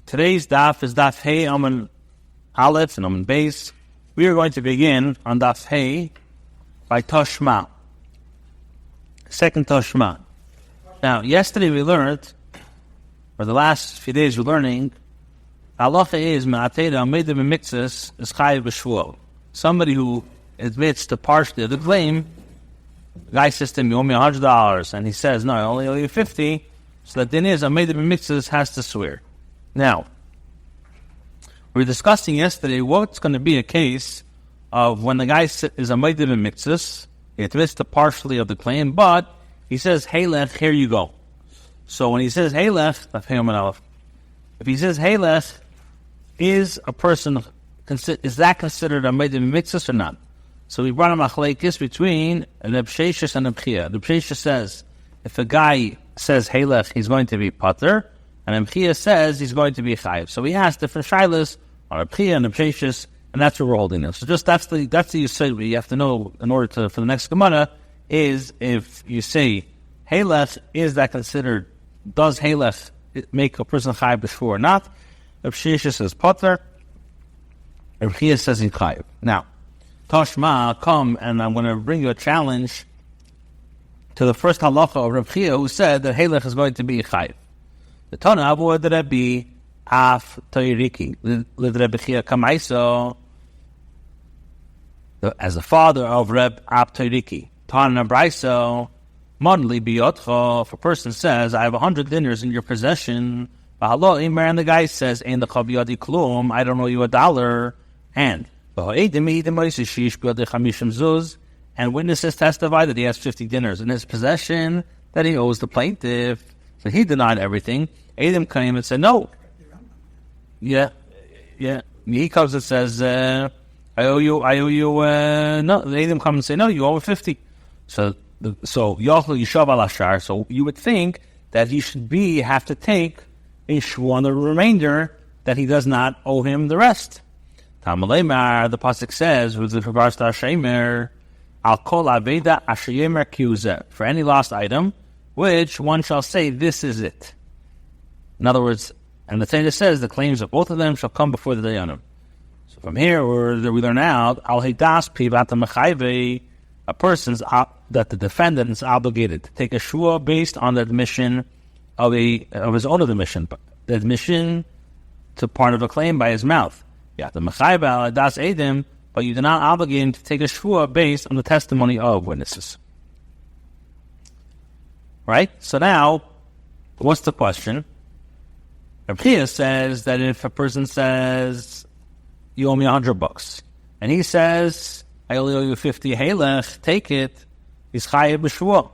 Today's daf is daf Hey Amun Aleph and Amun Beis. We are going to begin on daf Hey by Toshma. Second Toshma. Now, yesterday we learned, or the last few days we're learning, halacha is ma'ateda amedim b'mitzvahs is chayiv b'shvuah. Somebody who admits to partially of the claim, the guy says to him, you owe me $100, and he says, no, I only owe you $50. So the din is amedim b'mitzvahs has to swear. Now, we were discussing yesterday what's going to be a case of when the guy is a meidim b'mitzvahs, he admits to partially of the claim, but he says, hey lech, here you go. So when he says, hey lech, if he says, hey lech, is a person, is that considered a meidim b'mitzvahs or not? So we brought a machlekes between Reb Sheshes and Reb Chia. Reb Sheshes says, if a guy says, hey lech, he's going to be pater, and Reb Chia says he's going to be chayiv. So we asked different shilas on Reb Chia and Reb Sheshes, and that's where we're holding them. So just that's the yesod we have to know in order to for the next Gemara is if you say Halech, is that considered? Does Halech make a person chayiv b'shvur or not? Reb Sheshes says pater. Reb Chia says he's chayiv. Now, Toshma, come and I'm going to bring you a challenge to the first halacha of Reb Chia, who said that Halech is going to be chayiv. The Tana avoid the Rebbe af toiriki. Let Rebbe Chia kamaiso as the father of Reb af toiriki. Tana braiso modly biyotcho. If a person says, I have 100 dinars in your possession, and the guy says, Ein lecha biyadi klum, I don't owe you $1, and witnesses testify that he has 50 dinars in his possession that he owes the plaintiff. So he denied everything. Adam came and said, no. Yeah. He comes and says, I owe you, no. Adam comes and say, no, you owe 50. So Yochel Yishav al Ashar. So you would think that he should have to take a shvu on the remainder, that he does not owe him the rest. Tamalemar, the pasuk says, with regards to Hashemer, Al kol aveda Hashemer kiuze, for any lost item, which one shall say, this is it. In other words, and the Torah says, the claims of both of them shall come before the Dayanim. So from here, we learn out, Al heidas pivata mechayve, a person's that the defendant is obligated to take a shua based on the admission of his own admission, the admission to part of a claim by his mouth. Yeah, the mechayve al heidas edim, but you do not obligate him to take a shua based on the testimony of witnesses. Right? So now, what's the question? Reb Chia says that if a person says, you owe me $100, and he says, I only owe you 50 halech, take it, he's chayiv b'shvuah.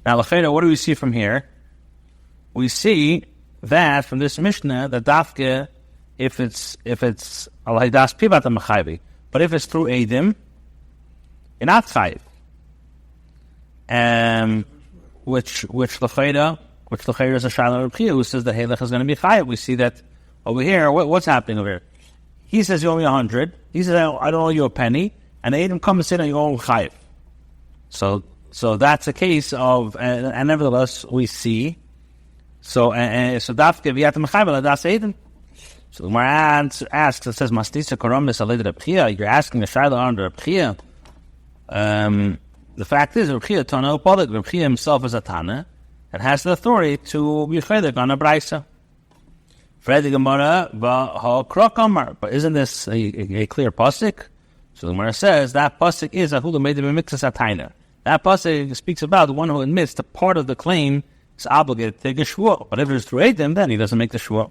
Now, l'cheira, what do we see from here? We see that from this Mishnah, that dafke, if it's al haydas pivat ha'mechayvi, but if it's through edim, you're not chayiv. Which l'cheira is a shayla Reb Chia, who says that Halech is going to be chayiv. We see that over here. What's happening over here? He says you owe me 100. He says I don't owe you a penny, and Adam comes and says that you owe chayiv. So that's a case of, and nevertheless we see. So dafke v'yatem chayiv das Adam. So the Gemara asks, it says mastisa koromis aled Reb Chia. You're asking the shayla under Reb Chia. The fact is, Reb Chia Tana Upadik. Reb Chia himself is a Tana and has the authority to be chedek on a brayso. Fredi Gemara v'ha krok amar. But isn't this a clear pasuk? So the Gemara says that pasuk is ahula meidim b'mitzvahs atayna. That pasuk speaks about the one who admits the part of the claim is obligated to take a shvuah. But if it's through edim, then he doesn't make the shvuah.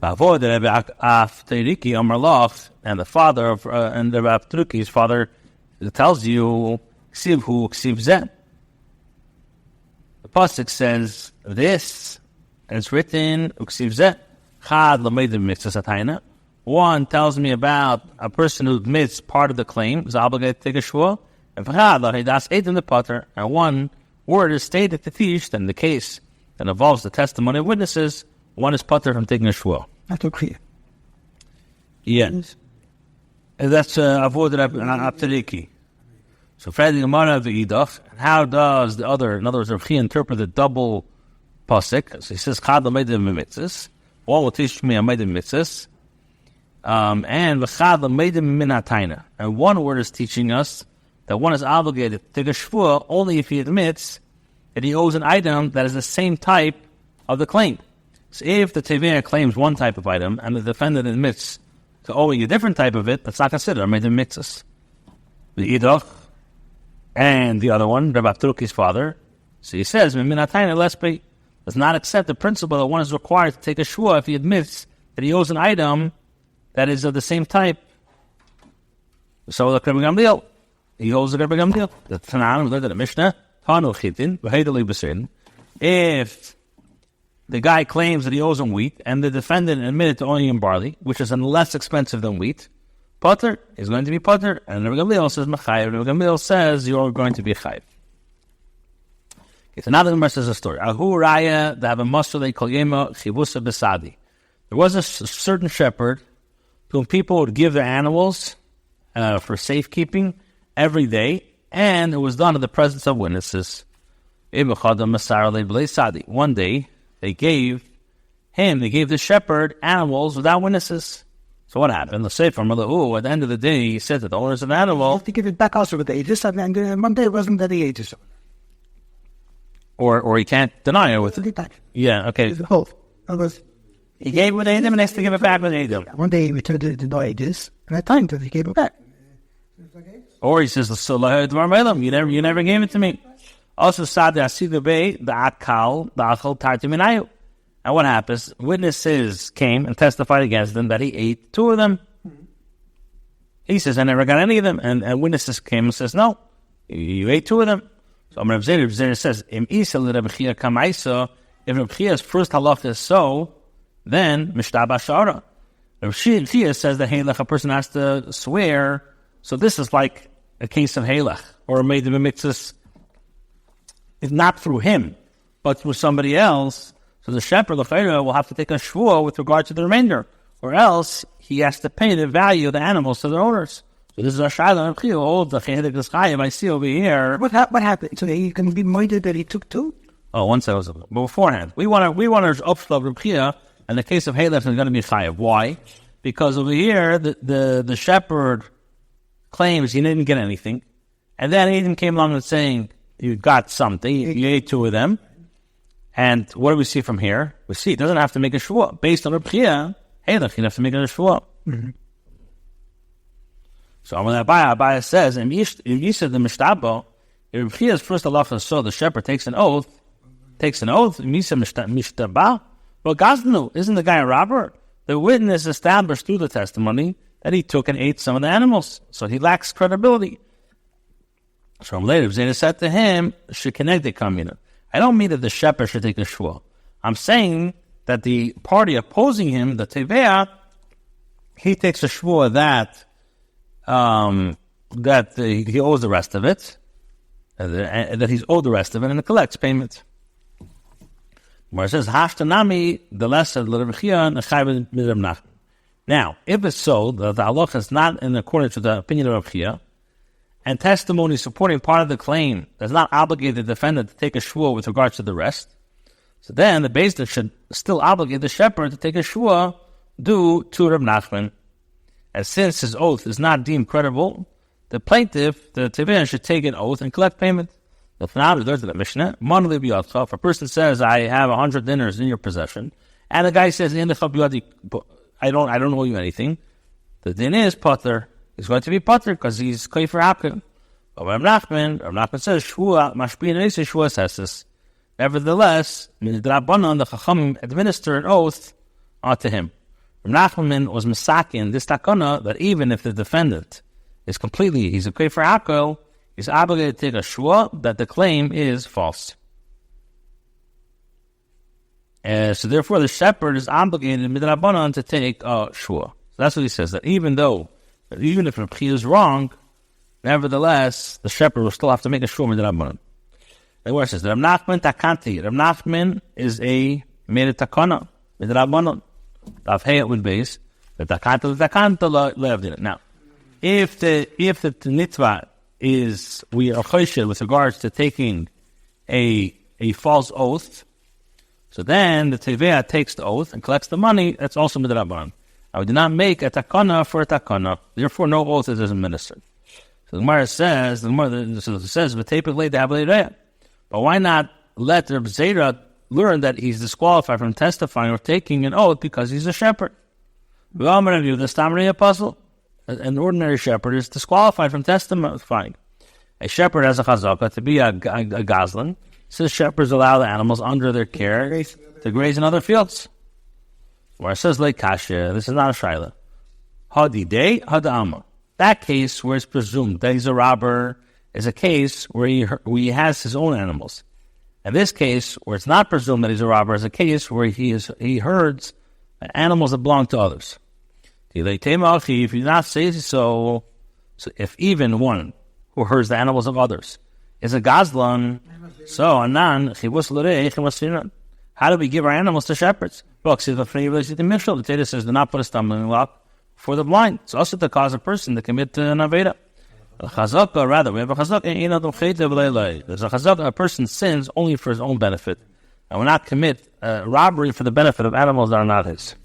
V'avoid Rebbe af teiriki amar lach, and the father of and the Rebbe Truki's father. It tells you, ksiv hu, ksiv zeh. The pasuk says this, and it's written, ksiv zeh, chad l'meidim b'mitzvahs atayna. One tells me about a person who admits part of the claim is obligated to take a shvuah, and v'chad l'heidas edim the pater, and one word is stated to teach, then the case that involves the testimony of witnesses, one is pater from taking a shvuah. That's okay. Yes. And that's avoid apteriki. So Fredi Gemara v'idach. How does the other, in other words, Reb Chia interpret the double pasuk. So he says, "Chad l'meidim b'mitzvahs." One will teach me a meidim mitzvahs, and v'chad l'meidim min hataina. And one word is teaching us that one is obligated to take a shvuah only if he admits that he owes an item that is the same type of the claim. So if the teveah claims one type of item and the defendant admits to owing a different type of it, that's not considered a meidim mitzvahs. The idach and the other one, Rabbi Abtuki's father. So he says, min hataina lespe, does not accept the principle that one is required to take a shvuah if he admits that he owes an item that is of the same type. So the Rabbi Gamliel, he owes the Rabbi Gamliel. The Tanan, we learned in the Mishnah, Tanu chitin, v'heidali b'sein. If the guy claims that he owes him wheat, and the defendant admitted to owing him barley, which is less expensive than wheat, potter is going to be potter. And Rabbi Gamliel says, Machayev. Rabbi Gamliel says, you're going to be chayev. Okay, so now the Gemara says a story. Ahu raya dava masrei kol yema chivusa besadi. There was a certain shepherd to whom people would give their animals for safekeeping every day, and it was done in the presence of witnesses. One day, they gave the shepherd animals without witnesses. So what happened? Let's say from at the end of the day, he said to the owners of the animal, you have to give it back also with the ages, and one day it wasn't that the ages. Or he can't deny it with it. Yeah, okay. He gave it with Adam and has to give it back with Adam. One day he returned it to the ages, and at times he gave it back. Or he says, "So you never gave it to me." Also, sad the akal the achal tartiminayu. And what happens? Witnesses came and testified against them that he ate two of them. He says, "I never got any of them," and witnesses came and says, "No, you ate two of them." So Rav Zera says, "Im isa Rabbi Chia kamaisa." If Rabbi Chia's first halacha is so, then mishtaba shara. Rabbi Chia says that halach, a person has to swear. So this is like a case of halach or a meidim mitzvahs. It's not through him, but through somebody else. So the shepherd will have to take a shvuah with regard to the remainder, or else he has to pay the value of the animals to their owners. So this is a shayla. I see over here. What happened? So he can be minded that he took two? Oh, one second. But beforehand, we want to upshlov Reb Chia, and the case of halach is going to be chayav. Why? Because over here, the shepherd claims he didn't get anything, and then Adam came along and saying you got something. You ate two of them, and what do we see from here? We see he doesn't have to make a shvuah based on Reb Chia. Halach, he'd have to make a shvuah. Mm-hmm. So Abaya says, "Im Yisa the Mishtabo, if Reb Chia's first halacha so the shepherd takes an oath. Im Yisa Mishtaba. Well, Gaznu, isn't the guy a robber? The witness established through the testimony that he took and ate some of the animals, so he lacks credibility." So later, Zayda said to him, "Shekinegde kamina." I don't mean that the shepherd should take the shvuah. I'm saying that the party opposing him, the teveah, he takes a shvuah that he owes the rest of it, that he's owed the rest of it, and it collects payment. Where it says, "Hashtanami," the lesser l'Rabbi Chia. Now, if it's so that the halacha is not in accordance with the opinion of Rabbi Chia, and testimony supporting part of the claim does not obligate the defendant to take a shvuah with regards to the rest, so then the Beis Din should still obligate the shepherd to take a shvuah due to Reb Nachman. And since his oath is not deemed credible, the plaintiff, the teveah, should take an oath and collect payment. If a person says, "I have 100 dinners in your possession," and the guy says, I don't owe you anything, the din is potter. He's going to be potter because he's koifer hakim. But Reb Nachman says, "Shvuah mashpin eisei shvuah seses." Nevertheless, the Chachamim administer an oath onto him. Reb Nachman was misakin this takana that even if the defendant is he's a koifer hakim, he's obligated to take a shvuah that the claim is false. So therefore, the shepherd is obligated midrabanan to take a shvuah. So that's what he says, that even if Reb Chia is wrong, nevertheless, the shepherd will still have to make a shvuah midrabanan. The word says, Reb Nachman takanti. Reb Nachman is a made a takana midrabanan. Daf-hey would base the takanta levdin. Now, if the nitva is we are choshel with regards to taking a false oath, So then the Teveah takes the oath and collects the money. That's also midrabanan. Now we did not make a takana for a takana. Therefore, no oath is administered. So the Gemara says, but why not let Rabbi Zera learn that he's disqualified from testifying or taking an oath because he's a shepherd? The Stamri apostle, an ordinary shepherd, is disqualified from testifying. A shepherd has a chazaka to be a gazlan. So shepherds allow the animals under their care to graze in other fields. Where it says like kasha, this is not a shaila. Hadi day, hadama. That case where it's presumed that he's a robber is a case where he has his own animals. In this case, where it's not presumed that he's a robber, is a case where he herds animals that belong to others. If you do not say so if even one who herds the animals of others is a gazlan, so anan how do we give our animals to shepherds? The Torah says, do not put a stumbling block for the blind. It's also to cause a person to commit an aveda. Chazaka, rather, we have a chazaka. There's a chazaka, a person sins only for his own benefit, and will not commit robbery for the benefit of animals that are not his.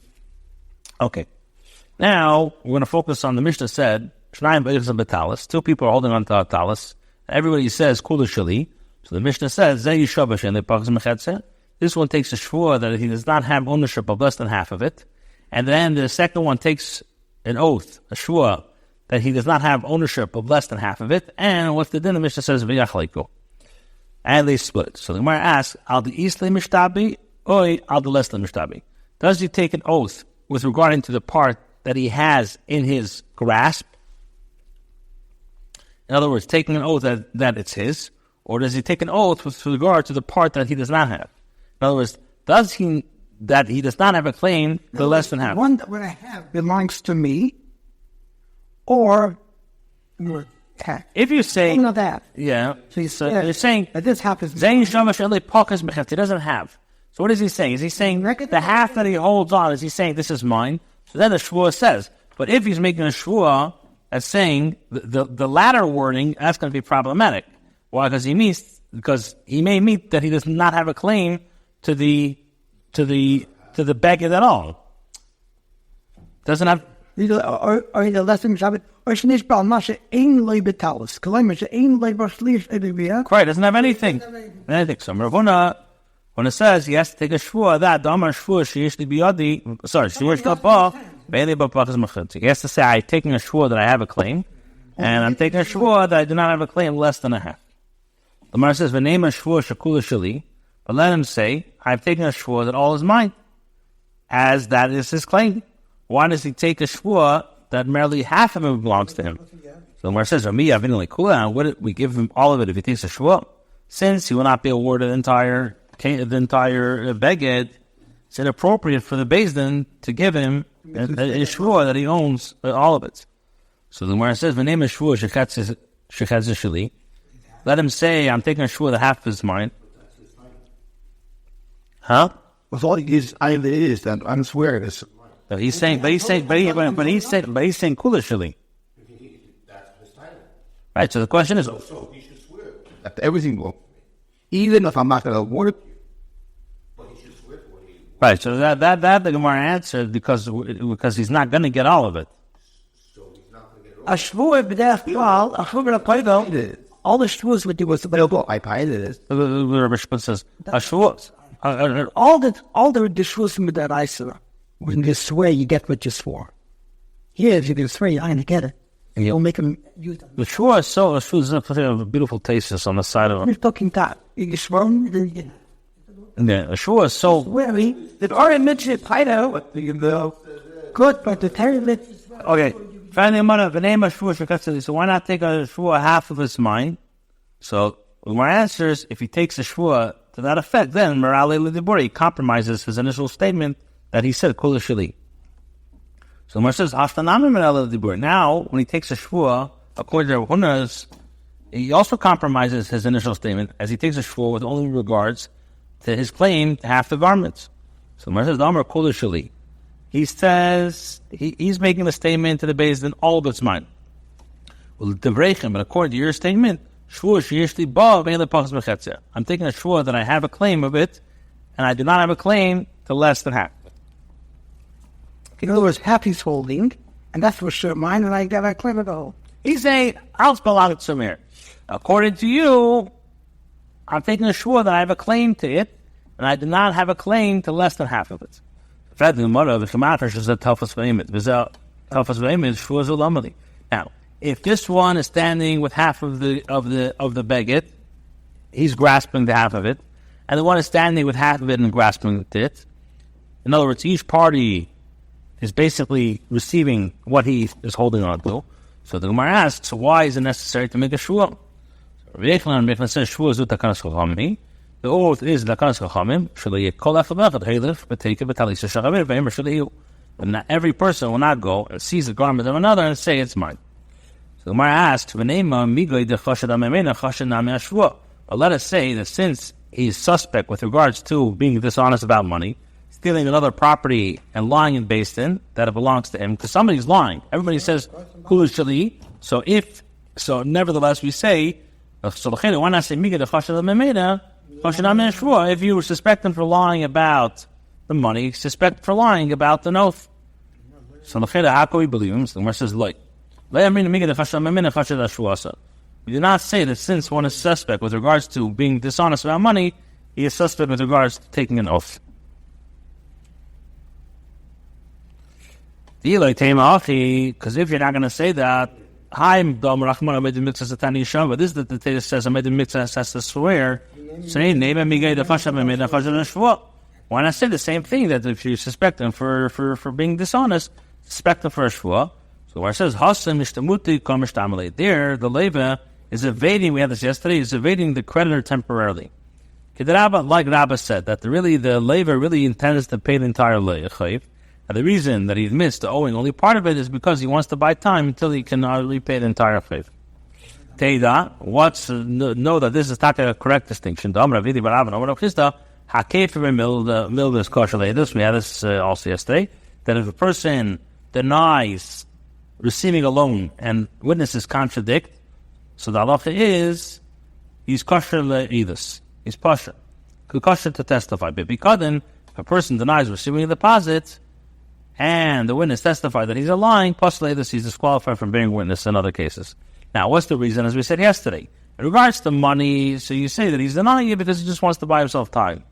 Okay. Now, we're going to focus on the Mishnah said, two people are holding on to a talis. Everybody says, Kula Shali. So the Mishnah says, this one takes a shvua that he does not have ownership of less than half of it. And then the second one takes an oath, a shvua, that he does not have ownership of less than half of it. And what's the din? The Mishnah says, V'yachleiku. And they split. So the Gemara asks, Al the isle mishtabi, or al the less than mishtabi? Does he take an oath with regarding to the part that he has in his grasp? In other words, taking an oath that it's his, or does he take an oath with regard to the part that he does not have? In other words, does he that he does not have a claim to less than half? One that what I have belongs to me, or if you say that, yeah, so you're saying that this happens. He doesn't have. So what is he saying? Is he saying the half that he holds on? Is he saying this is mine? So then the shvua says. But if he's making a shvua that's saying the latter wording, that's going to be problematic. Why? Because he may mean that he does not have a claim to the beged at all. Doesn't have. Or the lesson Shabbat, or shenish bal masha ein loy betalis. Kalem masha ein loy bashlish edivia. Correct. Doesn't have anything. So Ravuna, when it says he has to take a shvua, that damar shvua sheyishli biyadi. Sorry, shvua shtapa beili b'pachas mechet. He has to say, I'm taking a shvua that I have a claim, and I'm taking a shvua that I do not have a claim less than a half. The Gemara says, "V'neima shvua shakula shali," but let him say, "I've taken a shvua that all is mine," as that is his claim. Why does he take a shvua that merely half of it belongs to him? So the Gemara says, "Would we give him all of it if he takes a shvua? Since he will not be awarded the entire beged, it's inappropriate for the Beis Din to give him a shvua that he owns all of it." So the Gemara says, "V'neima shvua shechatz shali." Let him say, "I'm taking a shvua that half is mine." Huh? Well, all he is, I is that I'm swearing this. So he's saying kula shali. That's his title. Right. So the question is, so he should swear that everything will, even if I'm not going to award it, but he should swear to what he. Right. So that the Gemara answered because he's not going to get all of it. So he's not going to get it. A shvua b'derech klal, a shvua b'payvel. All the shvuas would do was the I paid it. The Rabbi Shpun says a shvua. all the shvuas with that Isra. When you swear, you get what you swore. Here, if you can swear, you're not going to get it. And you'll make them use it. The shvua is so a beautiful taste on the side of it. You're talking that. You swear, then you get it. Yeah, a shvua is so. Swearing, the Torah mentioned it, I know. Good, but the Torah mentioned it. Okay. So why not take a shvua half of his mind? So my answer is, if he takes a shvua to that effect, then Merale Lidibur, he compromises his initial statement that he said kula shali. So Mar says Haftanami Merale Lidibur. Now, when he takes a shvua, according to Huna's, he also compromises his initial statement as he takes a shvua with only regards to his claim to half the garments. So Mar says Damar kula shali. He says he's making a statement to the Beis Din, all of it's mine. Well, but according to your statement, I'm taking a shvua that I have a claim of it, and I do not have a claim to less than half. In other words, half he's holding, and that's for sure mine, and I got a claim of the whole. He's saying, I'll spell out Samir. According to you, I'm taking a shua that I have a claim to it, and I do not have a claim to less than half of it. Now, if this one is standing with half of the begit, he's grasping the half of it, and the one is standing with half of it and grasping it. In other words, each party is basically receiving what he is holding on to. So the Gemara asks, why is it necessary to make a shua? Rabbi says, shua is utakanas chachamim. The oath is takanas chachamim. Shelo yekol echad echad heilif b'teika b'talisa shachamim v'emer shelo yihu. But not every person will not go and seize the garment of another and say it's mine. So the Gemara asks, v'neima migay dechashad amemena chashad nami ashua. But let us say that since he's suspect with regards to being dishonest about money, stealing another property and lying in Beis Din, that it belongs to him, because somebody's lying. Everybody says, Kulu Shali. So nevertheless we say, why not say, if you suspect him for lying about the money, suspect for lying about the oath. So how can we believe him? So the Gemara says, we do not say that since one is suspect with regards to being dishonest about money, he is suspect with regards to taking an oath. Because if you're not going to say that, but this is that the Torah says, I made the mitzvah has to swear. Why not say the same thing, that if you suspect him for being dishonest, suspect him for a shvua? So where it says, there, the leva is evading, we had this yesterday, is evading the creditor temporarily. Like Rabba said, that the leva really intends to pay the entire chayv. And the reason that he admits to owing only part of it is because he wants to buy time until he can repay the entire chayv. Teida, know that this is not a correct distinction. We had this also yesterday, that if a person denies receiving a loan and witnesses contradict, so the halacha is he's kosher le'idus. He's kosher to testify. But because then, if a person denies receiving a deposit and the witness testified that he's lying, he's disqualified from being a witness in other cases. Now, what's the reason? As we said yesterday, in regards to money, so you say that he's denying it because he just wants to buy himself time.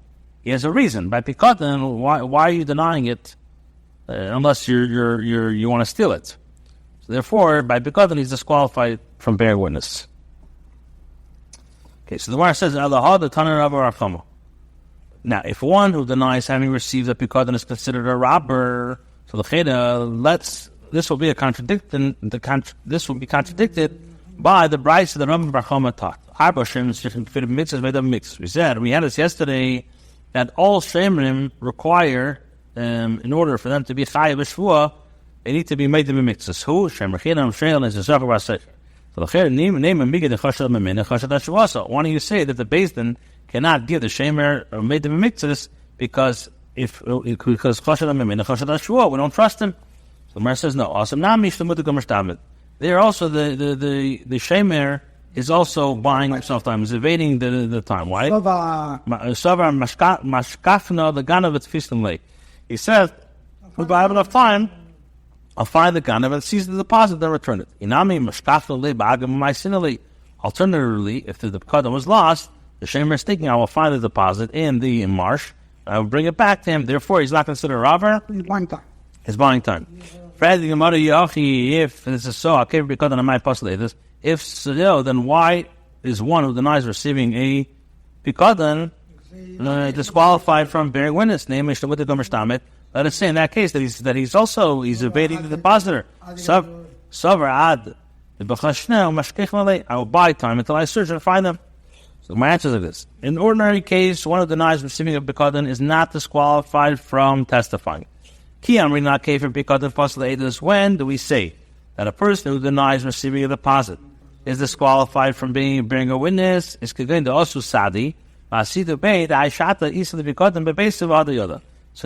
He has a reason. By pikotin, why are you denying it unless you want to steal it? So therefore, by pikotin, he's disqualified from bearing witness. Okay, so the Gemara says, now, if one who denies having received a pikotin is considered a robber, so the cheda, this will be contradicted by the brayso that Rabbi Bar Chama taught. We had this yesterday, that all shemrim require, in order for them to be chayav b'shvua, they need to be made to be mitzvahs. Who? Shemer chinam sheil is a zavar b'aseicher. So the cheda name migad chashad memena chashad hashvua. Why do you say that the Beis Din cannot give the shemer made to be mitzvahs because chashad memena chashad hashvua, we don't trust him. So the Gemara says no. There also the shemer is also buying himself time, is evading the time. Why? Mashkafna the ganav fistim late. He says, if I have enough time, I'll find the ganav and seize the deposit and return it. Inami mashkafna le ba'agam ma'asinali. Alternatively, if the deposit was lost, the shemer is thinking, I will find the deposit in the marsh, I will bring it back to him. Therefore, he's not considered a robber. He's buying time. If this is so, if so, then why is one who denies receiving a pikadon disqualified from bearing witness? Let us say in that case that he's evading the depositor. I will buy time until I search and find them. So my answer is like this: in ordinary case, one who denies receiving a pikadon is not disqualified from testifying. When do we say that a person who denies receiving a deposit is disqualified from bearing a witness? Is going to also sadi. So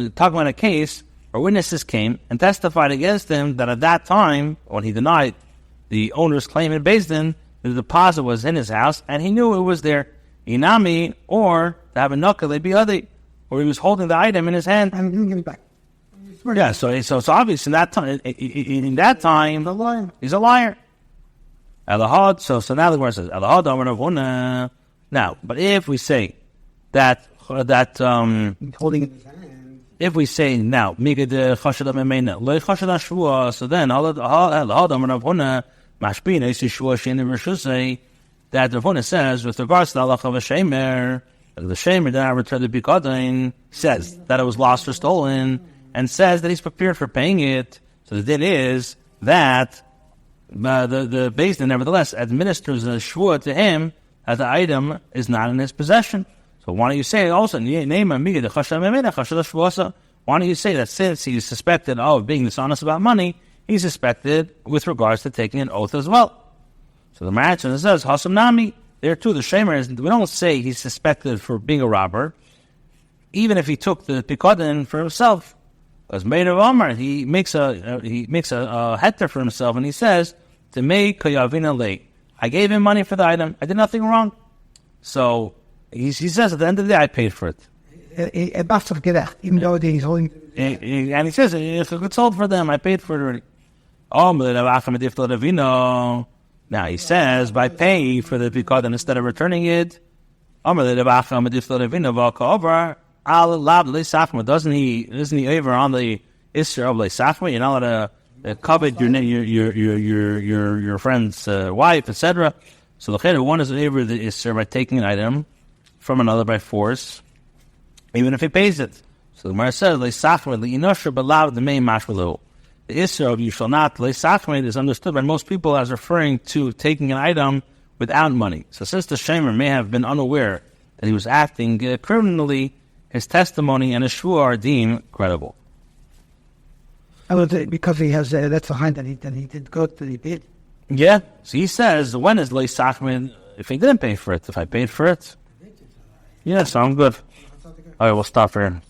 you're talking about a case where witnesses came and testified against him that at that time, when he denied the owner's claim in Beis Din, the deposit was in his house and he knew it was there. Inami, or to have a nukah, they'd be other. or he was holding the item in his hand. And he didn't give it back. Yeah, so obviously in that time, he's a liar. Elahad. So now the Gemara says Elahad Amar Rav Huna. Now, but if we say that Holding it in his hand. if we say now Migad Chashad Memena Lo Chashad Shvua, so then Elahad Amar Rav Huna Mashbin Eisi Shvua Shein Rishusei, that Rav Huna says with regards to the halacha of a shemer, the shemer did not return the bikadin, says that it was lost or stolen, and says that he's prepared for paying it. So the din is that the Beis Din nevertheless administers a shvua to him that the item is not in his possession. So why don't you say also, why don't you say that since he's suspected of being dishonest about money, he's suspected with regards to taking an oath as well. So the Marachan says, Hasam Nami, there too, the Shemer is, we don't say he's suspected for being a robber, even if he took the Pikadin for himself. As made of Omar, he makes a heter for himself, and he says, to make Kayavina late. I gave him money for the item. I did nothing wrong. So he says at the end of the day, I paid for it. Even though he's holding. And he says, if it's sold for them, I paid for it already. Now he says, by paying for the Pikadin instead of returning it, isn't he over on the Isser of Leisachma? You're not allowed to covet your friend's wife, etc. So the Cheder one is over the Isser by taking an item from another by force, even if he pays it. So the Gemara says Leisachma Leinosher Balav the main Mashmalu. The Isser of you shall not Leisachma is understood by most people as referring to taking an item without money. So since the Shemer may have been unaware that he was acting criminally, his testimony and his shvua are deemed credible. Because he has that's behind that he did go that he did. Yeah. So he says, when is Leis Sachmin if he didn't pay for it? If I paid for it? Yeah, so I'm good. All right, we'll stop here.